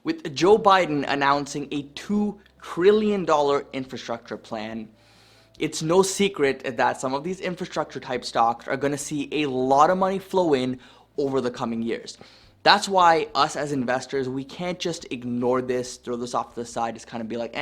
with Joe Biden announcing a $2 trillion infrastructure plan, it's no secret that some of these infrastructure type stocks are going to see a lot of money flow in over the coming years. That's why us as investors, we can't just ignore this, throw this off to the side, just kind of be like,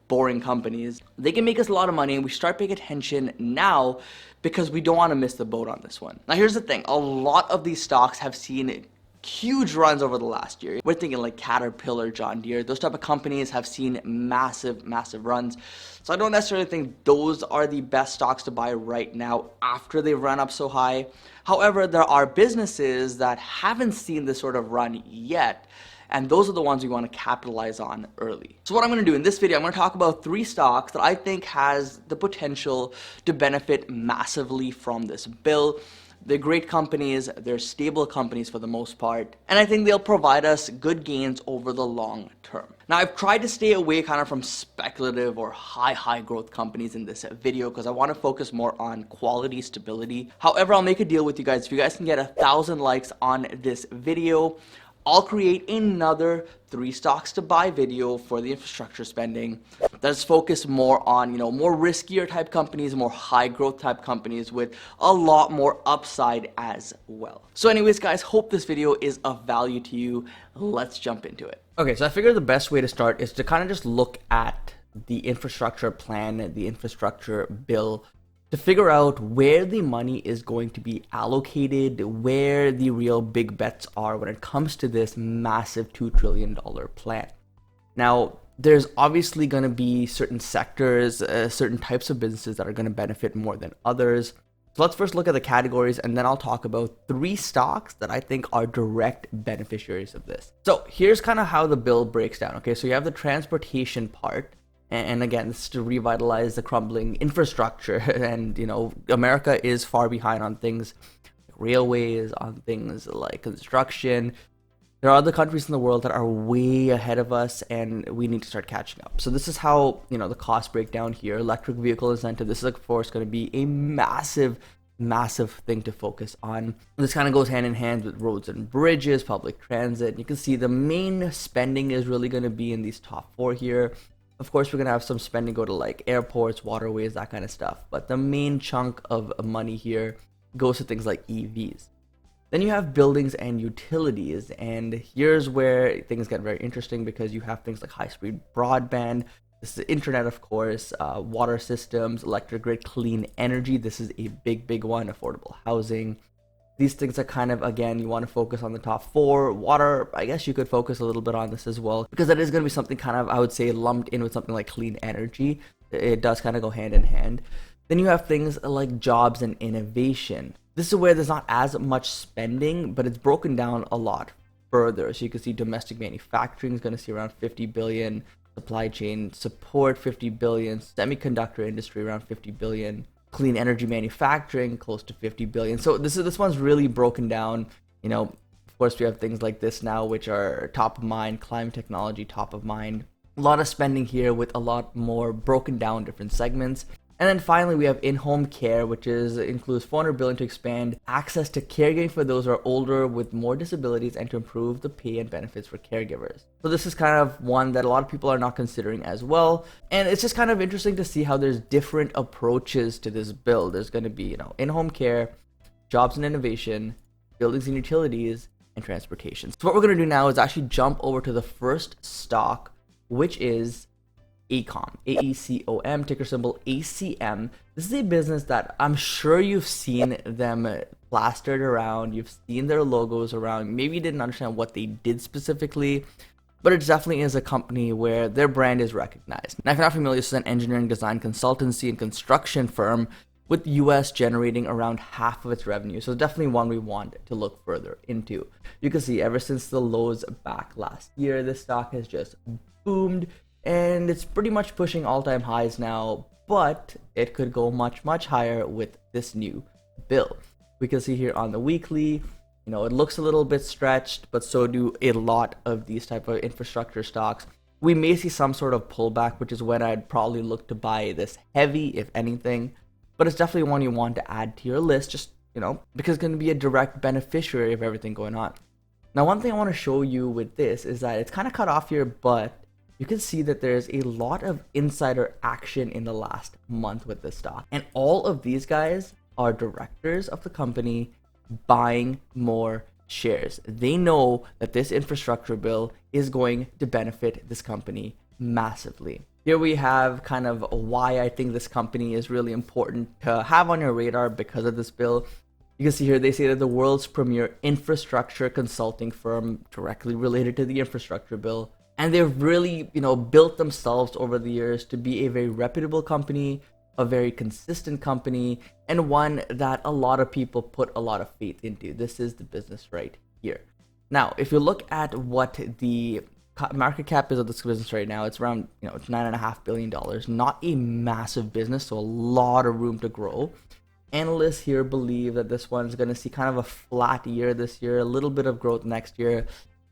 boring companies. They can make us a lot of money, and we start paying attention now because we don't want to miss the boat on this one. Now here's the thing, a lot of these stocks have seen huge runs over the last year. We're thinking like Caterpillar, John Deere, those type of companies have seen massive runs. So I don't necessarily think those are the best stocks to buy right now after they've run up so high. However, there are businesses that haven't seen this sort of run yet, and those are the ones we want to capitalize on early. So what I'm going to do in this video, I'm going to talk about 3 stocks that I think has the potential to benefit massively from this bill. They're great companies, they're stable companies for the most part, and I think they'll provide us good gains over the long term. Now, I've tried to stay away kind of from speculative or high growth companies in this video because I want to focus more on quality, stability. However, I'll make a deal with you guys. If you guys can get 1,000 likes on this video, I'll create another 3 stocks to buy video for the infrastructure spending that's focused more on, more riskier type companies, more high growth type companies with a lot more upside as well. So anyways, guys, hope this video is of value to you. Let's jump into it. Okay, so I figured the best way to start is to kind of just look at the infrastructure plan, the infrastructure bill, to figure out where the money is going to be allocated, where the real big bets are when it comes to this massive $2 trillion plan. Now, there's obviously going to be certain sectors, certain types of businesses that are going to benefit more than others. So let's first look at the categories, and then I'll talk about 3 stocks that I think are direct beneficiaries of this. So here's kind of how the bill breaks down. Okay, so you have the transportation part. And again, this is to revitalize the crumbling infrastructure. And, America is far behind on things like railways, on things like construction. There are other countries in the world that are way ahead of us, and we need to start catching up. So this is how, the cost breakdown here. Electric vehicle incentive. This is, of course, going to be a massive thing to focus on. This kind of goes hand in hand with roads and bridges, public transit. You can see the main spending is really going to be in these top 4 here. Of course, we're going to have some spending go to like airports, waterways, that kind of stuff. But the main chunk of money here goes to things like EVs. Then you have buildings and utilities. And here's where things get very interesting because you have things like high-speed broadband. This is internet, of course, water systems, electric grid, clean energy. This is a big one, affordable housing. These things are kind of, again, you want to focus on the top 4. Water, I guess you could focus a little bit on this as well, because that is going to be something kind of, I would say, lumped in with something like clean energy. It does kind of go hand in hand. Then you have things like jobs and innovation. This is where there's not as much spending, but it's broken down a lot further. So you can see domestic manufacturing is going to see around 50 billion, supply chain support 50 billion, semiconductor industry around 50 billion. Clean energy manufacturing close to 50 billion. So this one's really broken down. Of course, we have things like this now, which are top of mind, climate technology top of mind. A lot of spending here with a lot more broken down different segments. And then finally, we have in-home care, which includes 400 billion to expand access to caregiving for those who are older with more disabilities and to improve the pay and benefits for caregivers. So this is kind of one that a lot of people are not considering as well. And it's just kind of interesting to see how there's different approaches to this bill. There's going to be, in-home care, jobs and innovation, buildings and utilities, and transportation. So what we're going to do now is actually jump over to the first stock, which is AECOM, AECOM, ticker symbol ACM. This is a business that I'm sure you've seen them plastered around. You've seen their logos around. Maybe you didn't understand what they did specifically, but it definitely is a company where their brand is recognized. Now, if you're not familiar, this is an engineering design consultancy and construction firm with the US generating around half of its revenue. So definitely one we want to look further into. You can see ever since the lows back last year, this stock has just boomed. And it's pretty much pushing all-time highs now, but it could go much higher with this new bill. We can see here on the weekly, it looks a little bit stretched, but so do a lot of these type of infrastructure stocks. We may see some sort of pullback, which is when I'd probably look to buy this heavy, if anything. But it's definitely one you want to add to your list, just, because it's going to be a direct beneficiary of everything going on. Now, one thing I want to show you with this is that it's kind of cut off here, but you can see that there's a lot of insider action in the last month with this stock. And all of these guys are directors of the company buying more shares. They know that this infrastructure bill is going to benefit this company massively. Here we have kind of why I think this company is really important to have on your radar because of this bill. You can see here they say that the world's premier infrastructure consulting firm directly related to the infrastructure bill. And they've really, built themselves over the years to be a very reputable company, a very consistent company, and one that a lot of people put a lot of faith into. This is the business right here. Now, if you look at what the market cap is of this business right now, it's around, it's $9.5 billion. Not a massive business, so a lot of room to grow. Analysts here believe that this one's going to see kind of a flat year this year, a little bit of growth next year.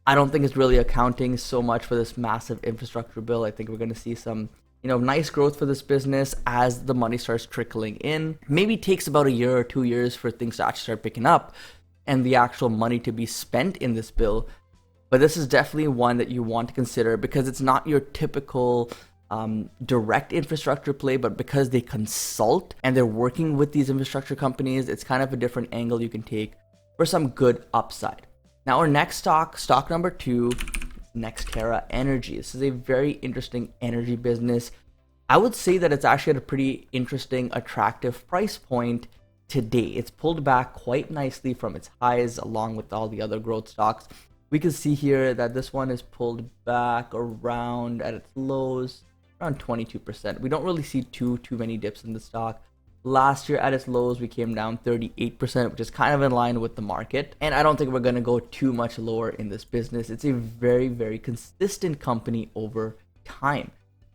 I don't think it's really accounting so much for this massive infrastructure bill. I think we're going to see some, nice growth for this business as the money starts trickling in. Maybe it takes about a year or 2 years for things to actually start picking up and the actual money to be spent in this bill. But this is definitely one that you want to consider because it's not your typical direct infrastructure play, but because they consult and they're working with these infrastructure companies, it's kind of a different angle you can take for some good upside. Now our next stock number 2, NextEra Energy. This is a very interesting energy business. I would say that it's actually at a pretty interesting, attractive price point today. It's pulled back quite nicely from its highs along with all the other growth stocks. We can see here that this one is pulled back around at its lows, around 22%. We don't really see too many dips in the stock. Last year at its lows, we came down 38%, which is kind of in line with the market. And I don't think we're going to go too much lower in this business. It's a very, very consistent company over time.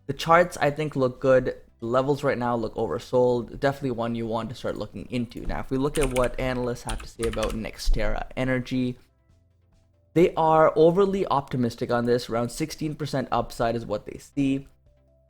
The charts, I think, look good. The levels right now look oversold. Definitely one you want to start looking into. Now, if we look at what analysts have to say about NextEra Energy, they are overly optimistic on this. Around 16% upside is what they see.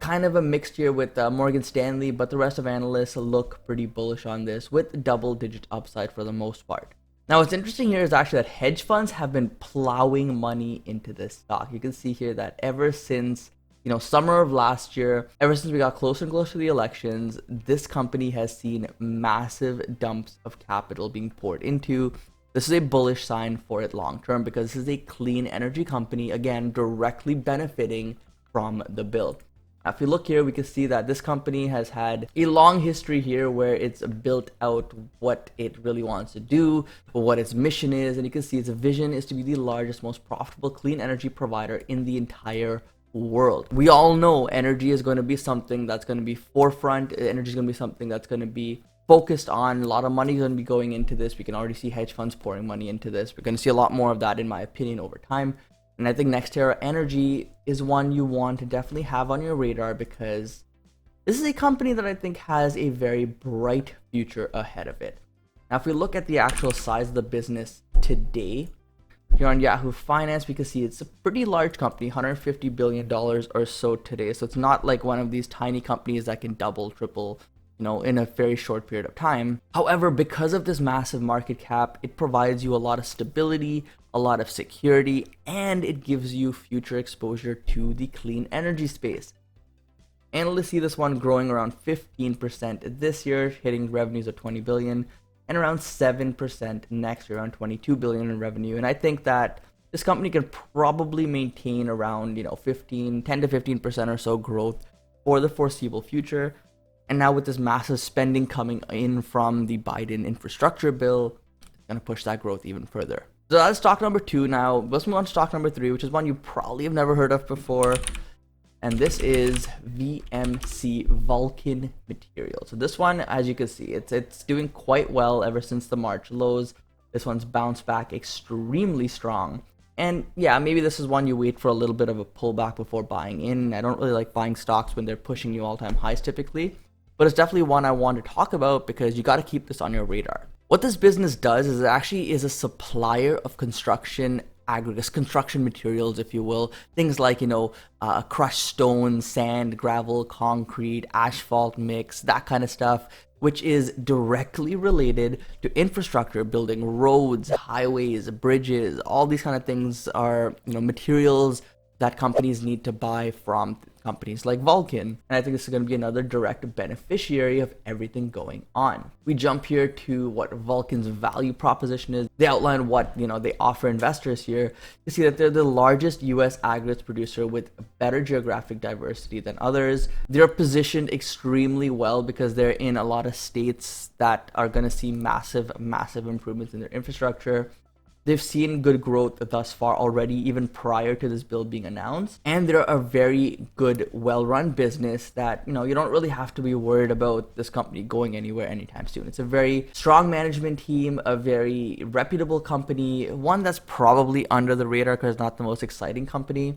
Kind of a mixed year with Morgan Stanley, but the rest of analysts look pretty bullish on this with double-digit upside for the most part. Now, what's interesting here is actually that hedge funds have been plowing money into this stock. You can see here that ever since, summer of last year, ever since we got closer and closer to the elections, this company has seen massive dumps of capital being poured into. This is a bullish sign for it long term because this is a clean energy company, again, directly benefiting from the bill. Now, if you look here, we can see that this company has had a long history here where it's built out what it really wants to do, what its mission is, and you can see its vision is to be the largest, most profitable clean energy provider in the entire world. We all know energy is going to be something that's going to be forefront. Energy is going to be something that's going to be focused on. A lot of money is going to be going into this. We can already see hedge funds pouring money into this. We're going to see a lot more of that, in my opinion, over time. And I think NextEra Energy is one you want to definitely have on your radar because this is a company that I think has a very bright future ahead of it. Now, if we look at the actual size of the business today, here on Yahoo Finance, we can see it's a pretty large company, $150 billion or so today. So it's not like one of these tiny companies that can double, triple, in a very short period of time. However, because of this massive market cap, it provides you a lot of stability, a lot of security, and it gives you future exposure to the clean energy space. Analysts see this one growing around 15% this year, hitting revenues of 20 billion, and around 7% next year, around 22 billion in revenue. And I think that this company can probably maintain around 10 to 15% or so growth for the foreseeable future. And now with this massive spending coming in from the Biden infrastructure bill, it's going to push that growth even further. So that's stock number 2. Now let's move on to stock number 3, which is one you probably have never heard of before. And this is VMC, Vulcan Materials. So this one, as you can see, it's doing quite well ever since the March lows. This one's bounced back extremely strong. And yeah, maybe this is one you wait for a little bit of a pullback before buying in. I don't really like buying stocks when they're pushing you all-time highs typically. But it's definitely one I want to talk about because you got to keep this on your radar. What this business does is it actually is a supplier of construction aggregates, construction materials, if you will. Things like, crushed stone, sand, gravel, concrete, asphalt mix, that kind of stuff, which is directly related to infrastructure, building roads, highways, bridges. All these kind of things are, materials that companies need to buy from companies like Vulcan. And I think this is going to be another direct beneficiary of everything going on. We jump here to what Vulcan's value proposition is. They outline what, they offer investors here. You see that they're the largest US aggregates producer with better geographic diversity than others. They're positioned extremely well because they're in a lot of states that are going to see massive improvements in their infrastructure. They've seen good growth thus far already, even prior to this bill being announced. And they're a very good, well-run business that, you don't really have to be worried about this company going anywhere anytime soon. It's a very strong management team, a very reputable company, one that's probably under the radar because it's not the most exciting company.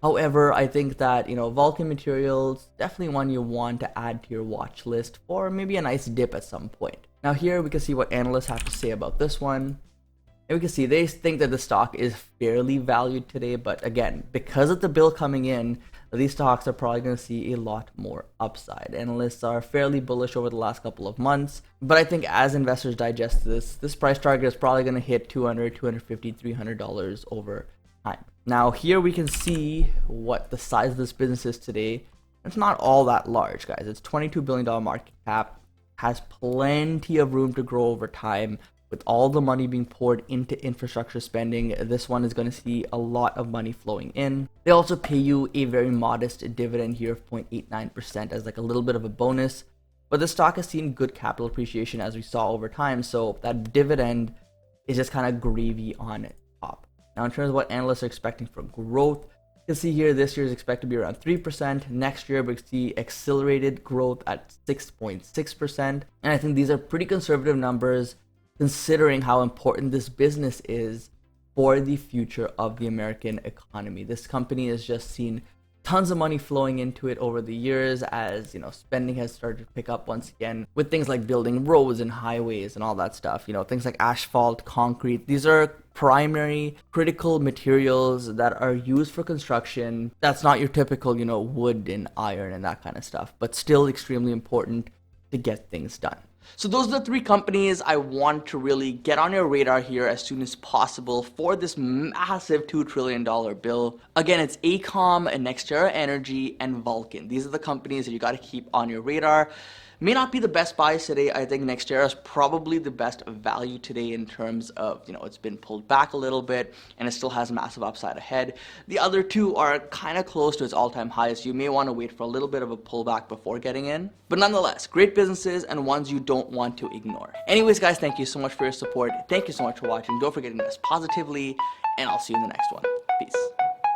However, I think that, Vulcan Materials, definitely one you want to add to your watch list for maybe a nice dip at some point. Now here we can see what analysts have to say about this one. And we can see they think that the stock is fairly valued today, but again, because of the bill coming in, these stocks are probably going to see a lot more upside. Analysts are fairly bullish over the last couple of months, but I think as investors digest this price target is probably going to hit $200, $250, $300 over time. Now here we can see what the size of this business is today. It's not all that large, guys. It's $22 billion market cap, has plenty of room to grow over time. With all the money being poured into infrastructure spending, this one is going to see a lot of money flowing in. They also pay you a very modest dividend here of 0.89% as like a little bit of a bonus. But the stock has seen good capital appreciation as we saw over time, so that dividend is just kind of gravy on top. Now in terms of what analysts are expecting for growth, you can see here this year is expected to be around 3%. Next year we see accelerated growth at 6.6%. And I think these are pretty conservative numbers, considering how important this business is for the future of the American economy. This company has just seen tons of money flowing into it over the years as, spending has started to pick up once again with things like building roads and highways and all that stuff. Things like asphalt, concrete. These are primary critical materials that are used for construction. That's not your typical, wood and iron and that kind of stuff, but still extremely important to get things done. So those are the three companies I want to really get on your radar here as soon as possible for this massive $2 trillion bill. Again, it's AECOM, NextEra Energy, and Vulcan. These are the companies that you got to keep on your radar. May not be the best buys today. I think NextEra is probably the best value today in terms of, it's been pulled back a little bit and it still has massive upside ahead. The other two are kind of close to its all-time highs. You may want to wait for a little bit of a pullback before getting in. But nonetheless, great businesses and ones you don't want to ignore. Anyways, guys, thank you so much for your support. Thank you so much for watching. Don't forget to invest positively, and I'll see you in the next one. Peace.